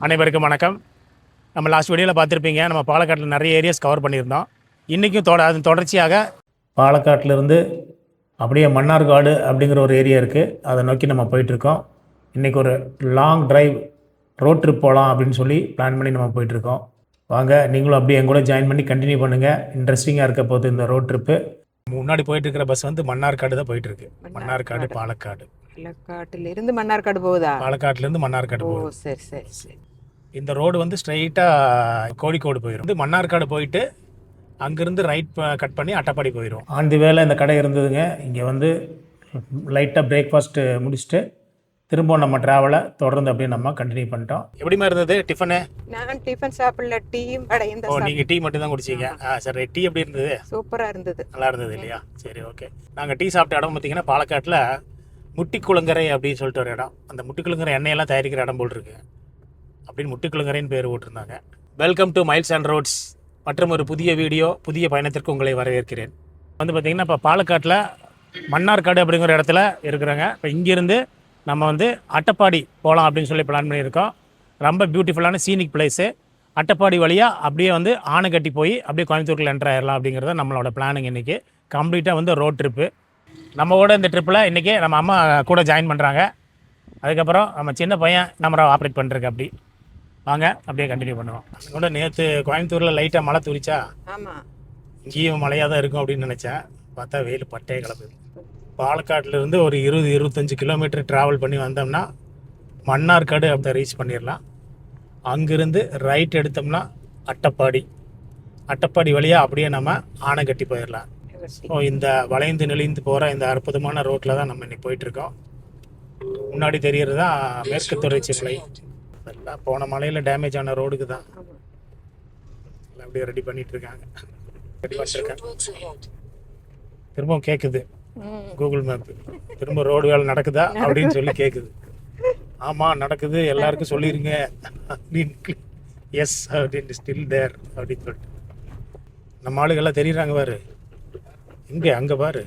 அனைவருக்கும் வணக்கம். நம்ம லாஸ்ட் வீடியோவில் பார்த்துருப்பீங்க, நம்ம பாலக்காட்டில் நிறைய ஏரியாஸ் கவர் பண்ணியிருந்தோம். இன்றைக்கும் அதன் தொடர்ச்சியாக பாலக்காட்டிலிருந்து அப்படியே மன்னார்காடு அப்படிங்கிற ஒரு ஏரியா இருக்குது, அதை நோக்கி நம்ம போயிட்டுருக்கோம். இன்றைக்கி ஒரு லாங் ட்ரைவ் ரோட் ட்ரிப் போகலாம் அப்படின்னு சொல்லி பிளான் பண்ணி நம்ம போயிட்டுருக்கோம். வாங்க, நீங்களும் அப்படியே என் கூட ஜாயின் பண்ணி கண்டினியூ பண்ணுங்கள். இன்ட்ரெஸ்டிங்காக இருக்க போகுது இந்த ரோட் ட்ரிப்பு. முன்னாடி போயிட்டுருக்கிற பஸ் வந்து மன்னார்காடு தான் போயிட்டுருக்கு. மன்னார்காடு பாலக்காடு. பாலக்காட்டிலிருந்து மன்னார்காடு போகுதா? பாலக்காட்டிலேருந்து மன்னார்காடு போகுது. சரி சரி சரி. இந்த ரோடு வந்து ஸ்ட்ரைட்டாக கோழிக்கோடு போயிடும். வந்து மன்னார்காடு போயிட்டு அங்கேருந்து ரைட் கட் பண்ணி அட்டப்பாடி போயிடும். ஆன் தி வேலை இந்த கடை இருந்ததுங்க. இங்கே வந்து லைட்டாக பிரேக்ஃபாஸ்ட்டு முடிச்சுட்டு திரும்ப நம்ம ட்ராவலை தொடர்ந்து அப்படியே நம்ம கண்டினியூ பண்ணிட்டோம். எப்படிமா இருந்தது டிஃபனு? நான் டிஃபன் சாப்பிடல, டீயும் வடையும் தான். நீங்கள் டீ மட்டும் தான் குடிச்சிங்க? சரி, டீ எப்படி இருந்தது? சூப்பராக இருந்தது. நல்லா இருந்தது இல்லையா? சரி, ஓகே. நாங்கள் டீ சாப்பிட்ட இடம் பார்த்தீங்கன்னா பாலக்காட்டில் முட்டிக்குளங்கரை அப்படின்னு சொல்லிட்டு ஒரு இடம். அந்த முட்டிக்குளங்கரை எண்ணெயெல்லாம் தயாரிக்கிற இடம் போல் இருக்கு அப்படின்னு முட்டிக்குளங்கரைன்னு பேர் போட்டிருந்தாங்க. Welcome to miles and roads மற்றும் ஒரு புதிய வீடியோ, புதிய பயணத்திற்கு உங்களை வரவேற்கிறேன். வந்து பார்த்திங்கன்னா இப்போ பாலக்காட்டில் மன்னார்காடு அப்படிங்கிற இடத்துல இருக்கிறாங்க. இப்போ இங்கேருந்து நம்ம வந்து அட்டப்பாடி போகலாம் அப்படின்னு சொல்லி பிளான் பண்ணியிருக்கோம். ரொம்ப பியூட்டிஃபுல்லான சீனிக் பிளேஸு. அட்டப்பாடி வழியாக அப்படியே வந்து ஆனைக்கட்டி போய் அப்படியே கோயம்புத்தூரில் என்ட்ரு ஆயிடலாம் அப்படிங்கிறத நம்மளோட பிளானுங்க. இன்றைக்கி கம்ப்ளீட்டாக வந்து ரோட் ட்ரிப்பு. நம்ம கூட இந்த ட்ரிப்பில் இன்றைக்கி நம்ம அம்மா கூட ஜாயின் பண்ணுறாங்க. அதுக்கப்புறம் நம்ம சின்ன பையன் நம்ம ஆப்ரேட் பண்ணுறக்கு. அப்படி வாங்க அப்படியே கண்டினியூ பண்ணுவோம். கூட நேற்று கோயம்புத்தூரில் லைட்டாக மழை தூரிச்சா, ஆமாம், இங்கேயும் மழையாக தான் இருக்கும் அப்படின்னு நினச்சேன். பார்த்தா வெயில் பட்டையை கிளம்புது. பாலக்காட்டிலேருந்து ஒரு 20-25 கிலோமீட்டர் ட்ராவல் பண்ணி வந்தோம்னா மன்னார்காடு அப்படி ரீச் பண்ணிடலாம். அங்கேருந்து ரைட் எடுத்தோம்னா அட்டப்பாடி. அட்டப்பாடி வழியாக அப்படியே நம்ம ஆனைக்கட்டி போயிடலாம். ஸோ இந்த வளைந்து நெளிந்து போகிற இந்த அற்புதமான ரோட்டில் தான் நம்ம இன்னைக்கு போயிட்டுருக்கோம். முன்னாடி தெரிகிறது தான் மேற்கு தொடர்ச்சி மலை. எல்லாம் போன மலையில் டேமேஜ் ஆன ரோடுக்கு தான் அப்படியே ரெடி பண்ணிட்டு இருக்காங்க. ரெடி பண்ணிருக்காங்க. திரும்பவும் கேட்குது கூகுள் மேப், திரும்ப ரோடு வேலை நடக்குதா அப்படின்னு சொல்லி கேட்குது. ஆமாம் நடக்குது, எல்லாருக்கும் சொல்லிடுங்க அப்படின்னு. எஸ் அப்படின்னு ஸ்டில் தேர் அப்படின்னு சொல்லிட்டு நம்ம ஆளுகள்லாம் தெரியுறாங்க. பாரு இங்கே, அங்கே பாரு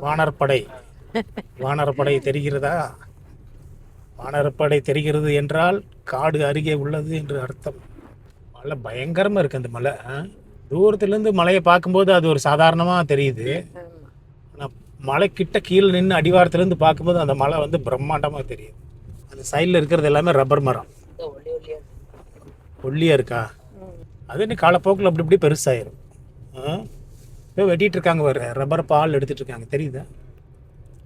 வானரப்படை. வானரப்படை தெரிகிறதா? வானரப்படை தெரிகிறது என்றால் காடு அருகே உள்ளது என்று அர்த்தம். மழை பயங்கரமாக இருக்குது. அந்த மலை தூரத்துலேருந்து மலையை பார்க்கும்போது அது ஒரு சாதாரணமாக தெரியுது. ஆனால் மலை கிட்ட கீழே நின்று அடிவாரத்துலேருந்து பார்க்கும்போது அந்த மலை வந்து பிரம்மாண்டமாக தெரியுது. அந்த சைடில் இருக்கிறது எல்லாமே ரப்பர் மரம். ஒல்லியாக இருக்கா? அது இன்னும் காலப்போக்கில் அப்படி இப்படி பெருசாயிரும். இப்போ வெட்டிகிட்டு இருக்காங்க. ஒரு ரப்பர் பால் எடுத்துகிட்டு இருக்காங்க, தெரியுதா?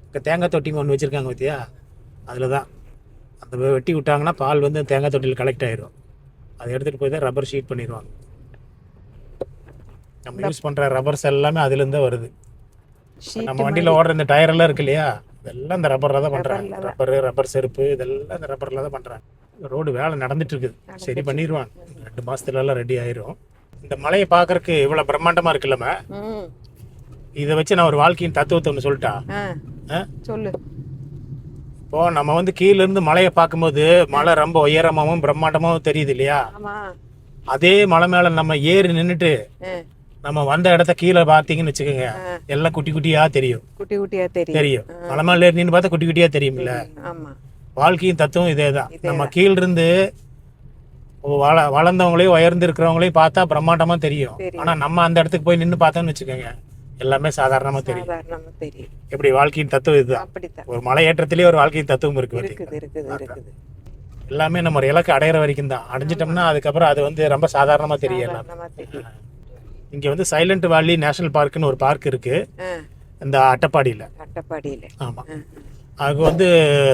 இப்போ தேங்காய் தொட்டிங்க ஒன்று வச்சுருக்காங்க பார்த்தியா? அதில் தான் அந்த வெட்டி விட்டாங்கன்னா பால் வந்து தேங்காய் தொட்டியில் கலெக்ட் ஆகிடும். அதை எடுத்துகிட்டு போய் தான் ரப்பர் ஷீட் பண்ணிடுவாங்க. நம்ம யூஸ் பண்ணுற ரப்பர்ஸ் எல்லாமே அதுலேருந்து தான் வருது. நம்ம வண்டியில் ஓடுற இந்த டயரெல்லாம் இருக்கு இல்லையா, இதெல்லாம் இந்த ரப்பரில் தான் பண்ணுறாங்க. ரப்பர் செருப்பு இதெல்லாம் இந்த ரப்பரில் தான் பண்ணுறாங்க. ரோடு வேலை நடந்துட்டு இருக்குது. சரி பண்ணிடுவாங்க, 2 மாதத்துலலாம் ரெடி ஆயிரும். இந்த மலையை பார்க்கறதுக்கு இவ்வளோ பிரம்மாண்டமாக இருக்குல்லம்ம, இதை வச்சு நான் ஒரு வாழ்க்கையின் தத்துவத்தை ஒன்று சொல்லிட்டா. சொல்லு. இப்போ நம்ம வந்து கீழேருந்து மலையை பார்க்கும்போது மலை ரொம்ப உயரமாகவும் பிரம்மாண்டமாகவும் தெரியுது இல்லையா? அதே மலை மேலே நம்ம ஏறி நின்றுட்டு நம்ம வந்த இடத்த கீழே பார்த்தீங்கன்னு வச்சுக்கோங்க, எல்லாம் குட்டி குட்டியா தெரியும். குட்டி குட்டியா தெரியும். மலை மேலே ஏறி நின்று பார்த்தா குட்டி குட்டியா தெரியும்ல. வாழ்க்கையின் தத்துவம் இதே தான். நம்ம கீழிருந்து வளர்ந்தவங்களையும் உயர்ந்து இருக்கிறவங்களையும் பார்த்தா பிரம்மாண்டமா தெரியும். ஆனா நம்ம அந்த இடத்துக்கு போய் நின்று பார்த்தோம்னு வச்சுக்கோங்க, எல்லாமே சாதாரணமா தெரியும். எப்படி வாழ்க்கையின் தத்துவம் இதுதான். ஒரு மலை ஏற்றத்திலேயே ஒரு வாழ்க்கையின் தத்துவம் இருக்கு. எல்லாமே நம்ம ஒரு இலக்கு அடையிற வரைக்கும் தான். அடைஞ்சிட்டோம்னா அதுக்கப்புறம் அது வந்து ரொம்ப சாதாரணமா தெரியலாம். இங்க வந்து சைலண்ட் வேலி நேஷனல் பார்க்னு ஒரு பார்க் இருக்கு இந்த அட்டப்பாடியில. ஆமா, அது வந்து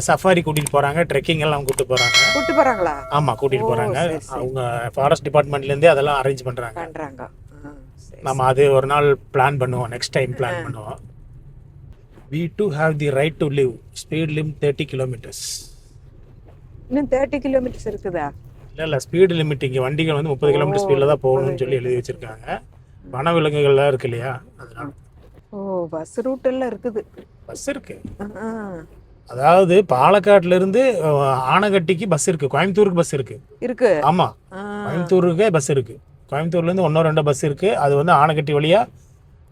சஃபாரி கூட்டிட்டு போறாங்க, ட்ரெக்கிங் எல்லாம் கூட்டிட்டு போறாங்களா? ஆமா, கூட்டிட்டு போறாங்க. அவங்க ஃபாரஸ்ட் டிபார்ட்மெண்ட்ல இருந்தே அதெல்லாம் அரேஞ்ச் பண்றாங்க. நம்ம அது ஒரு நாள் பிளான் பண்ணுவோம், நெக்ஸ்ட் டைம் பிளான் பண்ணுவோம். We too have the right to live. Speed limit 30 kilometers. இன்னும் 30 kilometers இருக்குதா? இல்ல, ஸ்பீட் லிமிட் இங்க வண்டிகள் வந்து 30 கிலோமீட்டர் ஸ்பீட்ல தான் போகணும்னு சொல்லி எழுதி வச்சிருக்காங்க. வனவிலங்குகள்லாம் இருக்கு இல்லையா, அதனால. பஸ் ரூட் எல்லாம் இருக்குது. பஸ் இருக்கு. அதாவது பாலக்காட்டுல இருந்து ஆனைக்கட்டிக்கு பஸ் இருக்கு, கோயம்புத்தூருக்கு பஸ் இருக்கு. ஆமா, கோயம்புத்தூருக்கே பஸ் இருக்கு. கோயம்புத்தூர்ல இருந்து 1-2 பஸ் இருக்கு. அது வந்து ஆனைக்கட்டி வழியா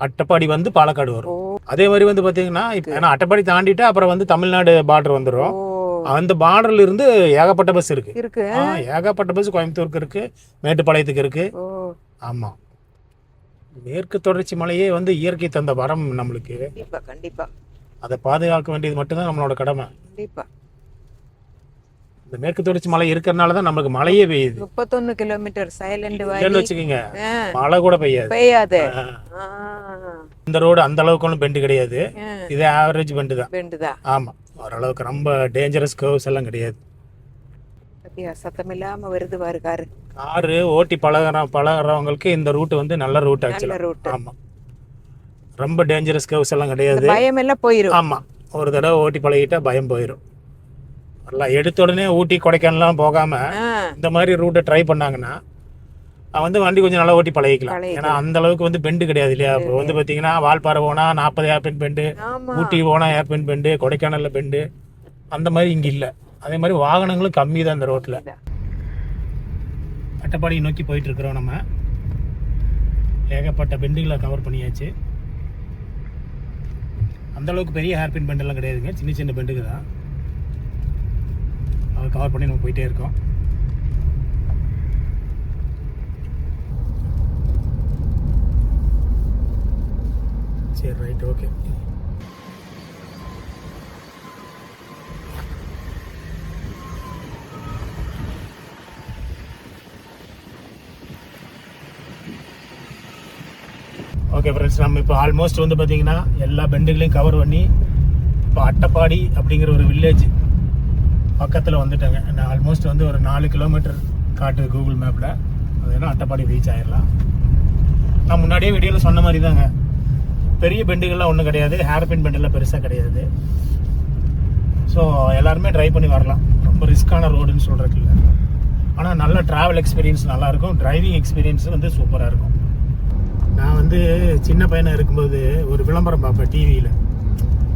அட்டப்பாடி வந்து பாலக்காடு வரும். அதே மாதிரி வந்து பாத்தீங்கன்னா, இப்போ ஏன்னா அட்டப்பாடி தாண்டிட்டு அப்புறம் வந்து தமிழ்நாடு பார்டர் வந்துடும். அந்த பார்டர்ல இருந்து ஏகப்பட்ட பஸ் இருக்கு. இருக்கு. ஏகப்பட்ட பஸ் கோயம்புத்தூருக்கு இருக்கு, மேட்டுப்பாளையத்துக்கு இருக்கு. ஓ ஆமா, மேற்கு தொடர்ச்சி மலையே வந்து இயற்கை தந்த வரம் நம்மளுக்கு. கண்டிப்பா கண்டிப்பா அதை பாதுகாக்க வேண்டியது மட்டும்தான் நம்மளோட கடமை. கண்டிப்பா. இந்த மேற்கு தொடர்ச்சி மலை இருக்கிறதுனால தான் நமக்கு மழையே பெய்யுது. 31 கிலோமீட்டர் சைலண்ட் இல்லைன்னு வச்சுக்கோங்க, மழை கூட பெய்யாது. பெய்யாது. இந்த ரோடு அந்த அளவுக்கு ஒன்றும் பெண்டு கிடையாது. இது ஆவரேஜ் பெண்டு தான். பெண்டு தான். ஆமா, ஓரளவுக்கு ரொம்ப டேஞ்சரஸ் கர்வ்ஸ் எல்லாம் கிடையாது. சத்தம் இல்லாம வருது பாரு காரு. காரு ஓட்டி பழகிறவங்களுக்கு இந்த ரூட் வந்து நல்ல ரூட் ஆக்சுவலா. ஆமா, ரொம்ப டேஞ்சரஸ் கர்வ்ஸ் எல்லாம் கிடையாது. பயம் எல்லாம் போயிடும். ஆமா, ஒரு தடவை ஓட்டி பழகிட்டா பயம் போயிடும். எல்லாம் எடுத்த உடனே ஊட்டி கொடைக்கானல்லாம் போகாம இந்த மாதிரி ரூட்டை ட்ரை பண்ணாங்கன்னா வந்து வண்டி கொஞ்சம் நல்லா ஓட்டி பழகிக்கலாம். ஏன்னா அந்த அளவுக்கு வந்து பெண்டு கிடையாது இல்லையா. இப்போ வந்து பார்த்தீங்கன்னா வால்பாறை போனால் 40 ஏர்பின் பெண்டு, ஊட்டி போனால் ஏர்பின் பெண்டு, கொடைக்கானலில் பெண்டு, அந்த மாதிரி இங்கே இல்லை. அதே மாதிரி வாகனங்களும் கம்மி தான் இந்த ரோட்டில். அட்டப்பாடி நோக்கி போயிட்டு இருக்கிறோம் நம்ம. ஏகப்பட்ட பெண்டுகளை கவர் பண்ணியாச்சு. அந்த அளவுக்கு பெரிய ஹேர்பின் பெண்டெல்லாம் கிடையாதுங்க, சின்ன சின்ன பெண்டுக்கு தான். அதை கவர் பண்ணி நம்ம போயிட்டே இருக்கோம். சரி, ரைட், ஓகே. ஓகே ஃப்ரெண்ட்ஸ், நம்ம இப்போ ஆல்மோஸ்ட் வந்து பார்த்தீங்கன்னா எல்லா பெண்டுகளையும் கவர் பண்ணி இப்போ அட்டப்பாடி அப்படிங்கிற ஒரு வில்லேஜ் பக்கத்தில் வந்துட்டாங்க. நான் ஆல்மோஸ்ட் வந்து ஒரு 4 கிலோமீட்டர் காட்டுது கூகுள் மேப்பில். அதுனா அட்டப்பாடி ரீச் ஆயிடலாம். நான் முன்னாடியே வீடியோவில் சொன்ன மாதிரி தாங்க, பெரிய பெண்டுகள்லாம் ஒன்றும் கிடையாது, ஹேர்பின் பெண்டெல்லாம் பெருசாக கிடையாது. ஸோ எல்லாருமே ட்ரை பண்ணி வரலாம். ரொம்ப ரிஸ்க்கான ரோடுன்னு சொல்கிறதுக்கு இல்லை, ஆனால் நல்ல ட்ராவல் எக்ஸ்பீரியன்ஸ் நல்லாயிருக்கும். டிரைவிங் எக்ஸ்பீரியன்ஸ் வந்து சூப்பராக இருக்கும். நான் வந்து சின்ன பையனாக இருக்கும்போது ஒரு விளம்பரம் பார்ப்பேன் டிவியில்.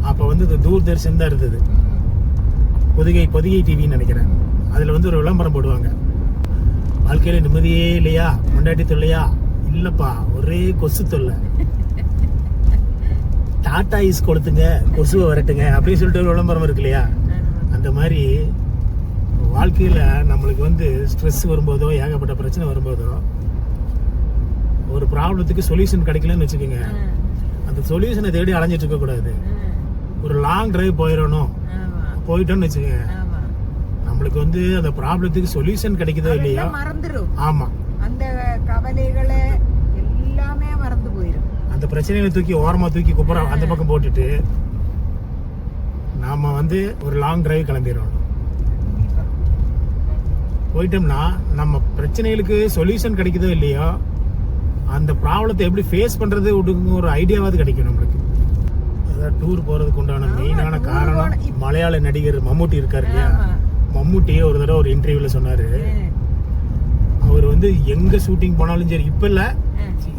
அப்போ வந்து இது தூர்தர்ஷன் தான் இருந்தது, பொதிகை டிவின்னு நினைக்கிறேன். அதில் வந்து ஒரு விளம்பரம் போடுவாங்க, வாழ்க்கையில் நிம்மதியே இல்லையா, கொண்டாட்டி தொல்லையா, இல்லைப்பா ஒரே கொசு தொல்லை, டாட்டா ஐஸ் கொளுத்துங்க கொசுவை வரட்டுங்க அப்படின்னு சொல்லிட்டு ஒரு விளம்பரம் இருக்கு இல்லையா. அந்த மாதிரி வாழ்க்கையில் நம்மளுக்கு வந்து ஸ்ட்ரெஸ் வரும்போதோ ஏகப்பட்ட பிரச்சனை வரும்போதோ ஒரு ப்ராப்ளத்துக்கு சொல்யூஷன் கிடைக்கலன்னு வச்சுக்கோங்க, அந்த சொல்யூஷனை தேடி அலைஞ்சிட்டு இருக்கக்கூடாது. ஒரு லாங் டிரைவ் போயிட்டோம்னு வச்சுக்கோங்க, நம்மளுக்கு வந்து அந்த ப்ராப்ளத்துக்கு சொல்யூஷன் கிடைக்குதோ இல்லையா மறந்துடும். ஆமா, அந்த கவலைகளை எல்லாமே மறந்து போயிடும். அந்த பிரச்சனைகளை தூக்கி ஓரமா தூக்கி குப்புறம் அந்த பக்கம் போட்டுட்டு நாம வந்து ஒரு லாங் டிரைவ் கிளம்பிடுவோம். போயிட்டோம்னா நம்ம பிரச்சனைகளுக்கு சொல்யூஷன் கிடைக்குதோ இல்லையோ அந்த ப்ராப்ளத்தை எப்படி ஃபேஸ் பண்றது ஒரு ஐடியாவாவது கிடைக்கும் நம்மளுக்கு. அதாவது டூர் போறதுக்கு உண்டான மெயினான காரணம் மலையாள நடிகர் மம்முட்டி இருக்காரு இல்லையா. மம்முட்டியே ஒரு தடவை ஒரு இன்டர்வியூல சொன்னாரு, அவர் வந்து எங்க ஷூட்டிங் போனாலும் சரி, இப்ப இல்ல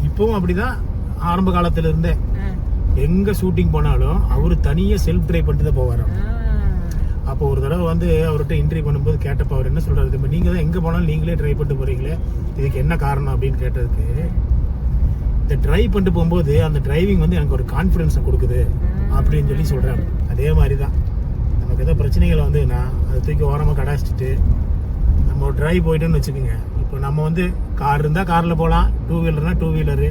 இப்பவும் அப்படிதான், ஆரம்ப காலத்துல இருந்தே எங்க ஷூட்டிங் போனாலும் அவரு தனியா செல்ஃப் டிரைவ் பண்ணிட்டு தான் போவாரு. அப்போ ஒரு தடவை வந்து அவர்கிட்ட இன்டர்வியூ பண்ணும்போது கேட்டப்ப அவர் என்ன சொல்றாரு, நீங்க தான் எங்க போனாலும் நீங்களே டிரைவ் பண்ணிட்டு போறீங்களே, இதுக்கு என்ன காரணம் அப்படின்னு கேட்டதுக்கு, இந்த டிரைவ் பண்ணிட்டு போகும்போது அந்த டிரைவிங் வந்து எனக்கு ஒரு கான்ஃபிடன்ஸை கொடுக்குது அப்படின்னு சொல்லி சொல்றாரு. அதே மாதிரி தான் நமக்கு ஏதோ பிரச்சனைகள் வந்துன்னா அதை தூக்கி ஓரமாக கடாச்சிட்டு நம்ம ஒரு டிரைவ் போயிட்டோன்னு வச்சுக்கோங்க. இப்போ நம்ம வந்து கார் இருந்தால் காரில் போகலாம், டூ வீலர்னா டூ வீலரு,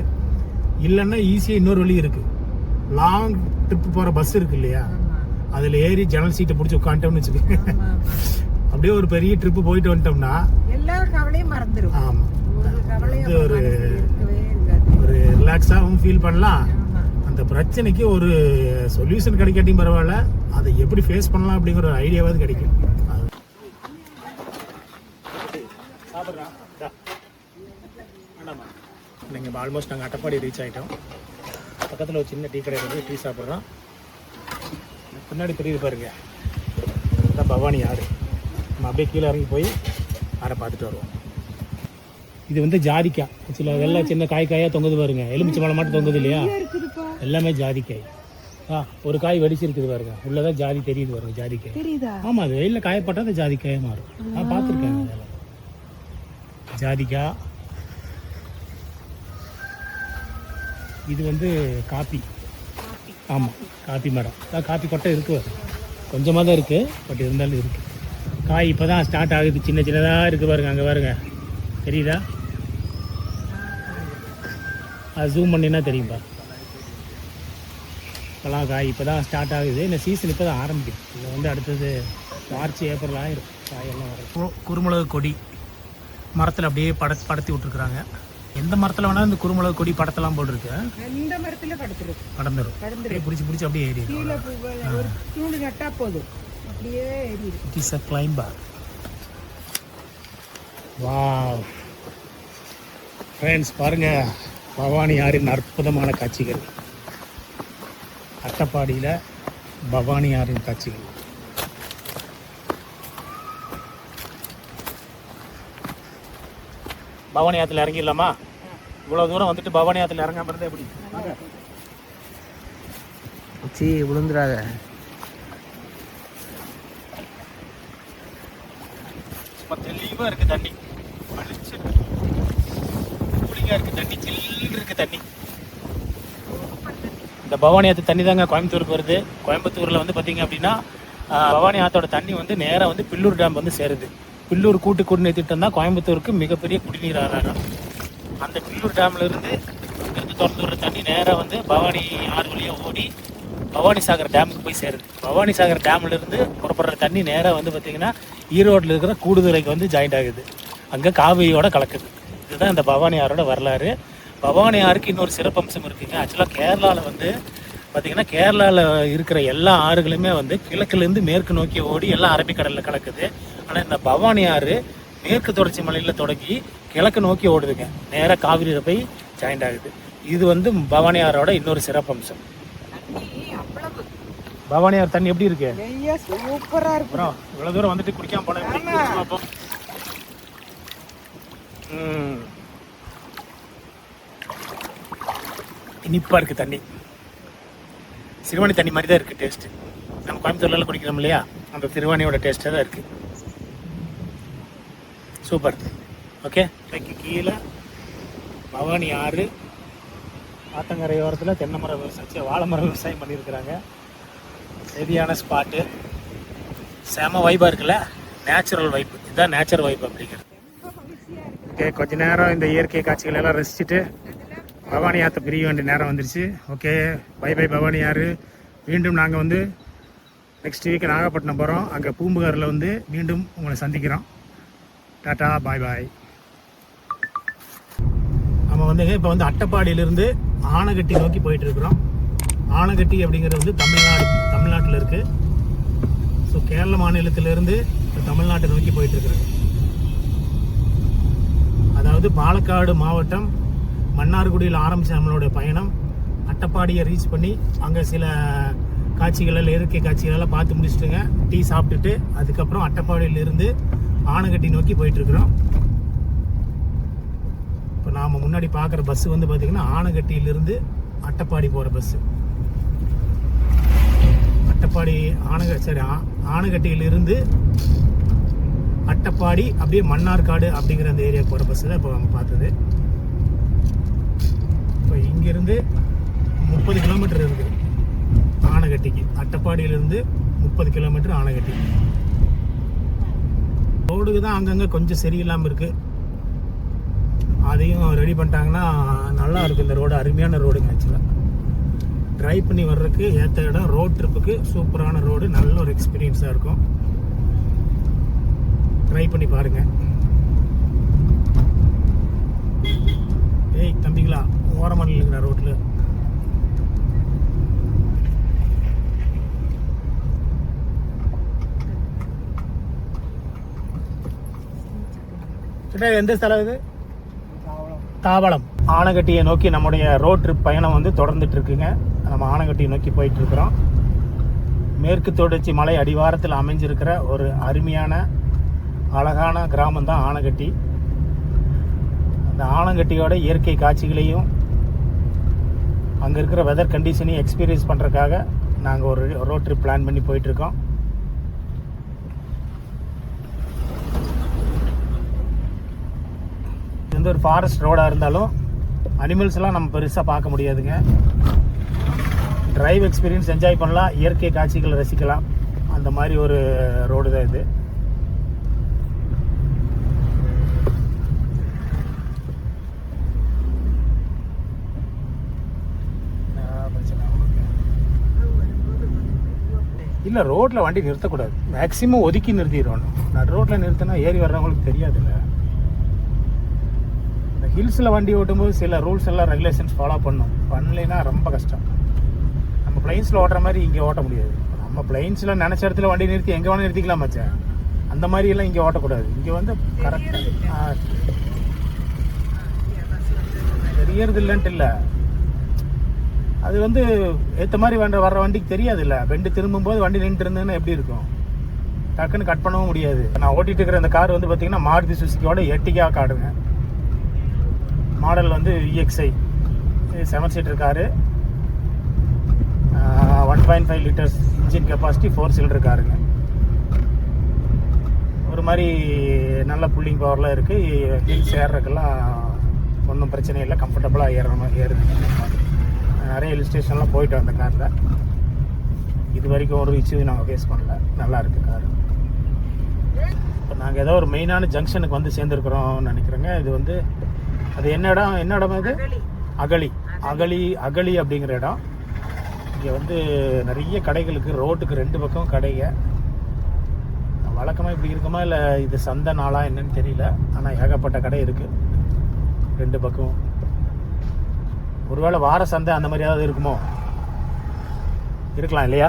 இல்லைன்னா ஈஸியாக இன்னொரு வழி இருக்குது, லாங் ட்ரிப் போகிற பஸ் இருக்கு இல்லையா, அதில் ஏறி ஜன்னல் சீட்டை பிடிச்சி உட்காந்துட்டோம்னு வச்சுக்கோங்க, அப்படியே ஒரு பெரிய ட்ரிப்பு போயிட்டு வந்துட்டோம்னா எல்லா கவலையும் மறந்துடும். ஆமாம், வந்து ஒரு ரிலாக்ஸாகவும் ஃபீல் பண்ணலாம். அந்த பிரச்சனைக்கு ஒரு சொல்யூஷன் கிடைக்காட்டியும் பரவாயில்ல, அதை எப்படி ஃபேஸ் பண்ணலாம் அப்படிங்கிற ஒரு ஐடியாவாவது கிடைக்கும். நீங்கள் ஆல்மோஸ்ட் நாங்கள் அட்டப்பாடி ரீச் ஆகிட்டோம். பக்கத்தில் ஒரு சின்ன டீ கடை வந்து டீ சாப்பிட்றோம். பின்னாடி தெரியுது பாருங்க, அதான் பவானி ஆறு. நம்ம அப்படியே கீழே இறங்கி போய் ஆரை பார்த்துட்டு வருவோம். இது வந்து ஜாதிக்காய், சில வெள்ளை சின்ன காயாக தொங்குது பாருங்க, எலுமிச்சை மலை மட்டும் தொங்குது இல்லையா, எல்லாமே ஜாதிக்காய். ஒரு காய் வெடிச்சிருக்குது பாருங்க, உள்ளதான் ஜாதி தெரியுது பாருங்க, ஜாதிக்காய். ஆமா, அது வெயில காயப்பட்டா அது ஜாதிக்காயே மாறும். நான் பார்த்துருக்கேன் ஜாதிக்காய். இது வந்து காப்பி. ஆமாம், காப்பி மரம். காப்பி கொட்டை இருக்கு, கொஞ்சமாக தான் இருக்குது, பட் இருந்தாலும் இருக்குது. காய் இப்போ தான் ஸ்டார்ட் ஆகுது, சின்ன சின்னதாக இருக்குது பாருங்க, அங்கே பாருங்க தெரியுதா? அது ஜூம் பண்ணினா தெரியும்பா. இப்போலாம் காய் இப்போ தான் ஸ்டார்ட் ஆகுது, இந்த சீசன் இப்போ தான் ஆரம்பிக்குது. இதில் வந்து அடுத்தது மார்ச் ஏப்ரல் ஆயிரும் காயெல்லாம் வரும். குருமிளகு கொடி மரத்தில் அப்படியே படத்தி விட்டுருக்குறாங்க. எந்த மரத்தில் வேணாலும் இந்த குருமிளகு கொடி படத்தெல்லாம் போட்டிருக்கு. இந்த மரத்துல கடந்துடும் பிடிச்சி அப்படியே ஏறி தூண்டு நட்டா போதும், அப்படியே ஏறி. It is a climber. Wow friends, பாருங்க பவானி ஆறின் அற்புதமான காட்சிகள். அட்டப்பாடியில் பவானி ஆறின் காட்சிகள். பவானி ஆற்றுல இறங்கிடலாமா? இவ்வளோ தூரம் வந்துட்டு பவானி ஆற்றுல இறங்காம இருந்தால் எப்படி? உச்சி விழுந்துடாத. சும்மா தெளிவாக இருக்குது தண்ணி, அழிச்சு கூலிங்காக இருக்குது தண்ணி, சில்லுன்னு இருக்குது தண்ணி. இந்த பவானி ஆற்று தண்ணி தாங்க கோயம்புத்தூருக்கு வருது. கோயம்புத்தூரில் வந்து பார்த்திங்க அப்படின்னா பவானி ஆற்றோட தண்ணி வந்து நேராக வந்து பில்லூர் டேம் வந்து சேருது. பில்லூர் கூட்டு குடிநீர் திட்டம் தான் கோயம்புத்தூருக்கு மிகப்பெரிய குடிநீர் ஆதாரம். அந்த பில்லூர் டேம்ல இருந்து இங்கிருந்து திறந்து விடுற தண்ணி நேராக வந்து பவானி ஆறு வழியாக ஓடி பவானி சாகர் டேமுக்கு போய் சேருது. பவானி சாகர் டேம்ல இருந்து புறப்படுற தண்ணி நேராக வந்து பார்த்திங்கன்னா ஈரோட்டில் இருக்கிற கூடுதுறைக்கு வந்து ஜாயிண்ட் ஆகுது, அங்கே காவிரியோட கலக்குது. இதுதான் இந்த பவானி ஆறோட வரலாறு. பவானி ஆறுக்கு இன்னொரு சிறப்பம்சம் இருக்குங்க. ஆக்சுவலாக கேரளாவில் வந்து பார்த்திங்கன்னா கேரளாவில் இருக்கிற எல்லா ஆறுகளுமே வந்து கிழக்குலேருந்து மேற்கு நோக்கி ஓடி எல்லாம் அரபிக்கடலில் கலக்குது. ஆனால் இந்த பவானி ஆறு மேற்கு தொடர்ச்சி மலையில் தொடங்கி கிழக்கு நோக்கி ஓடுதுங்க, நேராக காவிரியில் போய் ஜாயிண்ட் ஆகுது. இது வந்து பவானி ஆறோட இன்னொரு சிறப்பம்சம். பவானி ஆறு தண்ணி எப்படி இருக்கு? சூப்பரா இருக்கு. அப்புறம் இவ்வளோ தூரம் வந்துட்டு குடிக்காம போல. இனிப்பாக இருக்குது தண்ணி, சிறுவாணி தண்ணி மாதிரி தான் இருக்குது டேஸ்ட்டு. நம்ம கோயம்புத்தூர்லாம் குடிக்கிறோம் இல்லையா, அந்த சிறுவாணியோட டேஸ்ட்டாக தான் இருக்குது. சூப்பர். ஓகே, இன்றைக்கு கீழே பவானி ஆறு ஆத்தங்கரை ஓரத்தில் தென்னை மரம் விவசாயம், வாழை மரம் விவசாயம் பண்ணியிருக்கிறாங்க. சரியான ஸ்பாட்டு, செம வைப்பாக இருக்குல்ல, நேச்சுரல் வைப்பு. இதுதான் நேச்சுரல் வைப் அப்படிங்கிறது. ஓகே, கொஞ்ச நேரம் இந்த இயற்கை காட்சிகள் எல்லாம் ரசிச்சுட்டு பவானி ஆற்றை பிரிய வேண்டிய நேரம் வந்துருச்சு. ஓகே, பை பை பவானி ஆறு. மீண்டும் நாங்கள் வந்து நெக்ஸ்ட் வீக் நாகப்பட்டினம் போகிறோம். அங்கே பூம்புகாரில் வந்து மீண்டும் உங்களை சந்திக்கிறோம். டாட்டா, பாய் பாய். நம்ம வந்துங்க இப்போ வந்து அட்டப்பாடியிலேருந்து ஆனகட்டி நோக்கி போயிட்டுருக்குறோம். ஆனகட்டி அப்படிங்கிறது வந்து தமிழ்நாட்டில் இருக்குது. ஸோ கேரள மாநிலத்திலேருந்து தமிழ்நாட்டை நோக்கி போயிட்டுருக்குறோங்க. அதாவது பாலக்காடு மாவட்டம் மன்னார்குடியில் ஆரம்பித்த நம்மளோட பயணம் அட்டப்பாடியை ரீச் பண்ணி அங்கே சில காட்சிகள், இயற்கை காட்சிகளெல்லாம் பார்த்து முடிச்சுட்டுங்க, டீ சாப்பிட்டுட்டு அதுக்கப்புறம் அட்டப்பாடியிலிருந்து ஆனகட்டி நோக்கி போயிட்டுருக்குறோம். இப்போ நாம் முன்னாடி பார்க்குற பஸ்ஸு வந்து பார்த்திங்கன்னா ஆனகட்டியிலிருந்து அட்டப்பாடி போகிற பஸ்ஸு. அட்டப்பாடி ஆனகட்டியிலிருந்து அட்டப்பாடி அப்படியே மன்னார்காடு அப்படிங்கிற அந்த ஏரியா போகிற பஸ்ஸு தான் இப்போ நம்ம பார்த்தது. இப்போ இங்கேருந்து 30 கிலோமீட்டர் இருக்குது ஆனகட்டிக்கு. அட்டப்பாடியிலேருந்து 30 கிலோமீட்டர் ஆனகட்டி. ரோடுக்கு தான் அங்கங்கே கொஞ்சம் சரியில்லாமல் இருக்குது, அதையும் ரெடி பண்ணிட்டாங்கன்னா நல்லா இருக்கும். இந்த ரோடு அருமையான ரோடுங்க. ஆக்சுவலாக ட்ரைவ் பண்ணி வர்றதுக்கு ஏற்ற இடம், ரோட் ட்ரிப்புக்கு சூப்பரான ரோடு, நல்ல ஒரு எக்ஸ்பீரியன்ஸாக இருக்கும். ட்ரை பண்ணி பாருங்கள். ஏய் தம்பிங்களா, ஓரமாக இருக்கிற ரோட்டில் எந்த ஸ்தலம் இது? தாவளம். ஆனகட்டியை நோக்கி நம்முடைய ரோட் ட்ரிப் பயணம் வந்து தொடர்ந்துட்டு இருக்குங்க. நம்ம ஆனகட்டியை நோக்கி போயிட்டு இருக்கிறோம். மேற்கு தொடர்ச்சி மலை அடிவாரத்தில் அமைஞ்சிருக்கிற ஒரு அருமையான அழகான கிராமம் தான் ஆனகட்டி. அந்த ஆனகட்டியோட இயற்கை காட்சிகளையும் அங்கே இருக்கிற வெதர் கண்டிஷனையும் எக்ஸ்பீரியன்ஸ் பண்ணுறதுக்காக நாங்கள் ஒரு ரோட் ட்ரிப் பிளான் பண்ணி போயிட்டுருக்கோம். எந்த ஒரு ஃபாரஸ்ட் ரோடாக இருந்தாலும் அனிமல்ஸ்லாம் நம்ம பெருசாக பார்க்க முடியாதுங்க. டிரைவ் எக்ஸ்பீரியன்ஸ் என்ஜாய் பண்ணலாம், இயற்கை காட்சிகளை ரசிக்கலாம். அந்த மாதிரி ஒரு ரோடு தான் இது. இல்லை ரோட்டில் வண்டி நிறுத்தக்கூடாது, மேக்ஸிமம் ஒதுக்கி நிறுத்திடணும். நடு ரோட்டில் நிறுத்தினா ஏறி வர்றவங்களுக்கு தெரியாதுல்ல. இந்த ஹில்ஸில் வண்டி ஓட்டும்போது சில ரூல்ஸ் எல்லாம் ரெகுலேஷன்ஸ் ஃபாலோ பண்ணலைன்னா ரொம்ப கஷ்டம். நம்ம பிளைன்ஸில் ஓட்டுற மாதிரி இங்கே ஓட்ட முடியாது. நம்ம பிளைன்ஸில் நினச்ச இடத்துல வண்டி நிறுத்தி எங்கே வேணால் நிறுத்திக்கலாம் மச்சான். அந்த மாதிரியெல்லாம் இங்கே ஓட்டக்கூடாது. இங்கே வந்து கரெக்டாக தெரியறது இல்லைன்ட்டு இல்லை, அது வந்து ஏற்ற மாதிரி வர்ற வண்டிக்கு தெரியாது இல்லை. பெண்டு திரும்பும்போது வண்டி நின்று இருந்ததுன்னா எப்படி இருக்கும், டக்குன்னு கட் பண்ணவும் முடியாது. நான் ஓட்டிகிட்டு இருக்கிற இந்த கார் வந்து பார்த்தீங்கன்னா மாருதி சுசுக்கியோட எர்டிகா காருங்க. மாடல் வந்து EXI 7 seater car, 1.5 litres engine capacity, 4 cylinder காருங்க. ஒரு மாதிரி நல்ல புல்லிங் பவர்லாம் இருக்குது. ஹில்ஸ் ஏறுறதுக்கெல்லாம் ஒன்றும் பிரச்சனை இல்லை, கம்ஃபர்டபுளாக ஏறுது. நிறைய ஹில் ஸ்டேஷன்லாம் போயிட்டு வந்த காரில் இது வரைக்கும் ஒரு இஷ்யூ நாங்கள் ஃபேஸ் பண்ணல. நல்லா இருக்குது கார். இப்போ நாங்கள் ஏதோ ஒரு மெயினான ஜங்ஷனுக்கு வந்து சேர்ந்துருக்குறோம்னு நினைக்கிறேங்க. இது வந்து அது என்ன இடம் இது? அகழி அப்படிங்கிற இடம். இங்கே வந்து நிறைய கடைகளுக்கு ரோட்டுக்கு 2 பக்கம் கடைங்க. வழக்கமாக இப்படி இருக்குமா இல்லை இது சந்தை நாளா என்னன்னு தெரியல, ஆனால் ஏகப்பட்ட கடை இருக்குது 2 பக்கம். ஒருவேளை வார சந்தை அந்த மாதிரி ஏதாவது இருக்குமோ, இருக்கலாம் இல்லையா?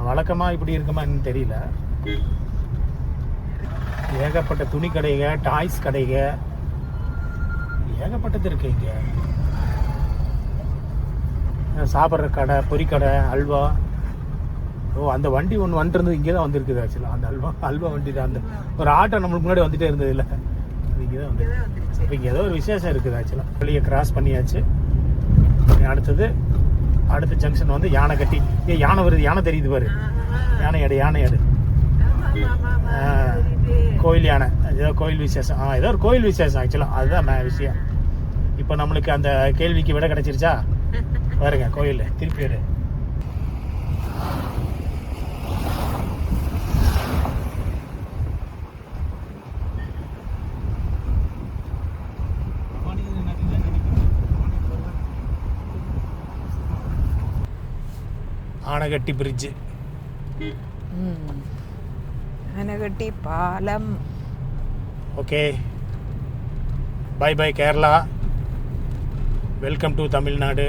வழக்கமாக இப்படி இருக்குமா என்னன்னு தெரியல. ஏகப்பட்ட துணி கடைங்க, டாய்ஸ் கடைங்க, ஏகப்பட்டது இருக்கு இங்கே. சாப்பிட்ற கடை, பொரிக்கடை, அல்வா. ஓ, அந்த வண்டி ஒன்று வந்துருந்தது இங்கே தான் வந்துருக்குது. ஆக்சுவலாக அந்த அல்வா வண்டி தான். அந்த ஒரு ஆட்டோ நம்மளுக்கு முன்னாடி வந்துட்டே இருந்தது இல்லை, இங்கே தான் வந்து. இப்போ இங்கே ஏதோ ஒரு விசேஷம் இருக்குது. ஆக்சுவலாக வெளியே கிராஸ் பண்ணியாச்சு. அடுத்த ஜங்ஷன் வந்து யானைகட்டி. யானை வருது, யானை தெரியுது பாரு, யானை கோயில் யானை. ஏதோ கோயில் விசேஷம், ஏதோ ஒரு கோயில் விசேஷம் ஆக்சுவலாக. அதுதான் விஷயம். இப்போ நம்மளுக்கு அந்த கேள்விக்கு விட கிடச்சிருச்சா பாருங்க. கோயில் திருப்பி எடு. ஆனைகட்டி பிரிட்ஜு, ஆனைகட்டி பாலம். Okay, bye bye Kerala, welcome to Tamil Nadu.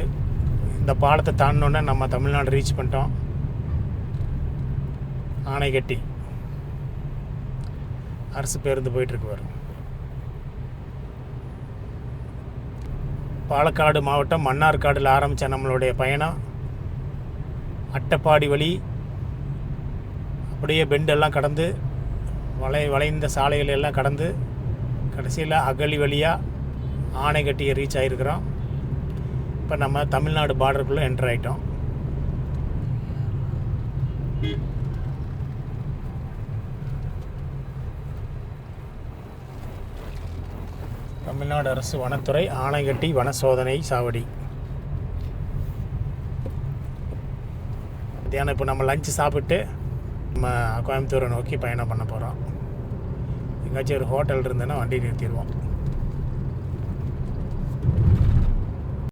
இந்த பாலத்தை தாண்டினோன்னே நம்ம தமிழ்நாடு ரீச் பண்ணிட்டோம். ஆனைகட்டி அரசு பேருந்து போயிட்டுருக்கு வரும். பாலக்காடு மாவட்டம் மன்னார்காடில் ஆரம்பித்த நம்மளுடைய பயணம் அட்டப்பாடி வழி அப்படியே பெண்டெல்லாம் கடந்து வளைந்த சாலைகள் எல்லாம் கடந்து கடைசியில் அகழி வழியாக ஆனைகட்டியை ரீச் ஆகிருக்கிறோம். இப்போ நம்ம தமிழ்நாடு பார்டருக்குள்ளே என்டர் ஆகிட்டோம். தமிழ்நாடு அரசு வனத்துறை ஆனைகட்டி வன சோதனை சாவடி. மத்தியானம் இப்போ நம்ம லஞ்சு சாப்பிட்டு நம்ம கோயம்புத்தூரை நோக்கி பயணம் பண்ண போகிறோம். எங்கேயாச்சும் ஒரு ஹோட்டல் இருந்ததுன்னா வண்டி நிறுத்திடுவோம்.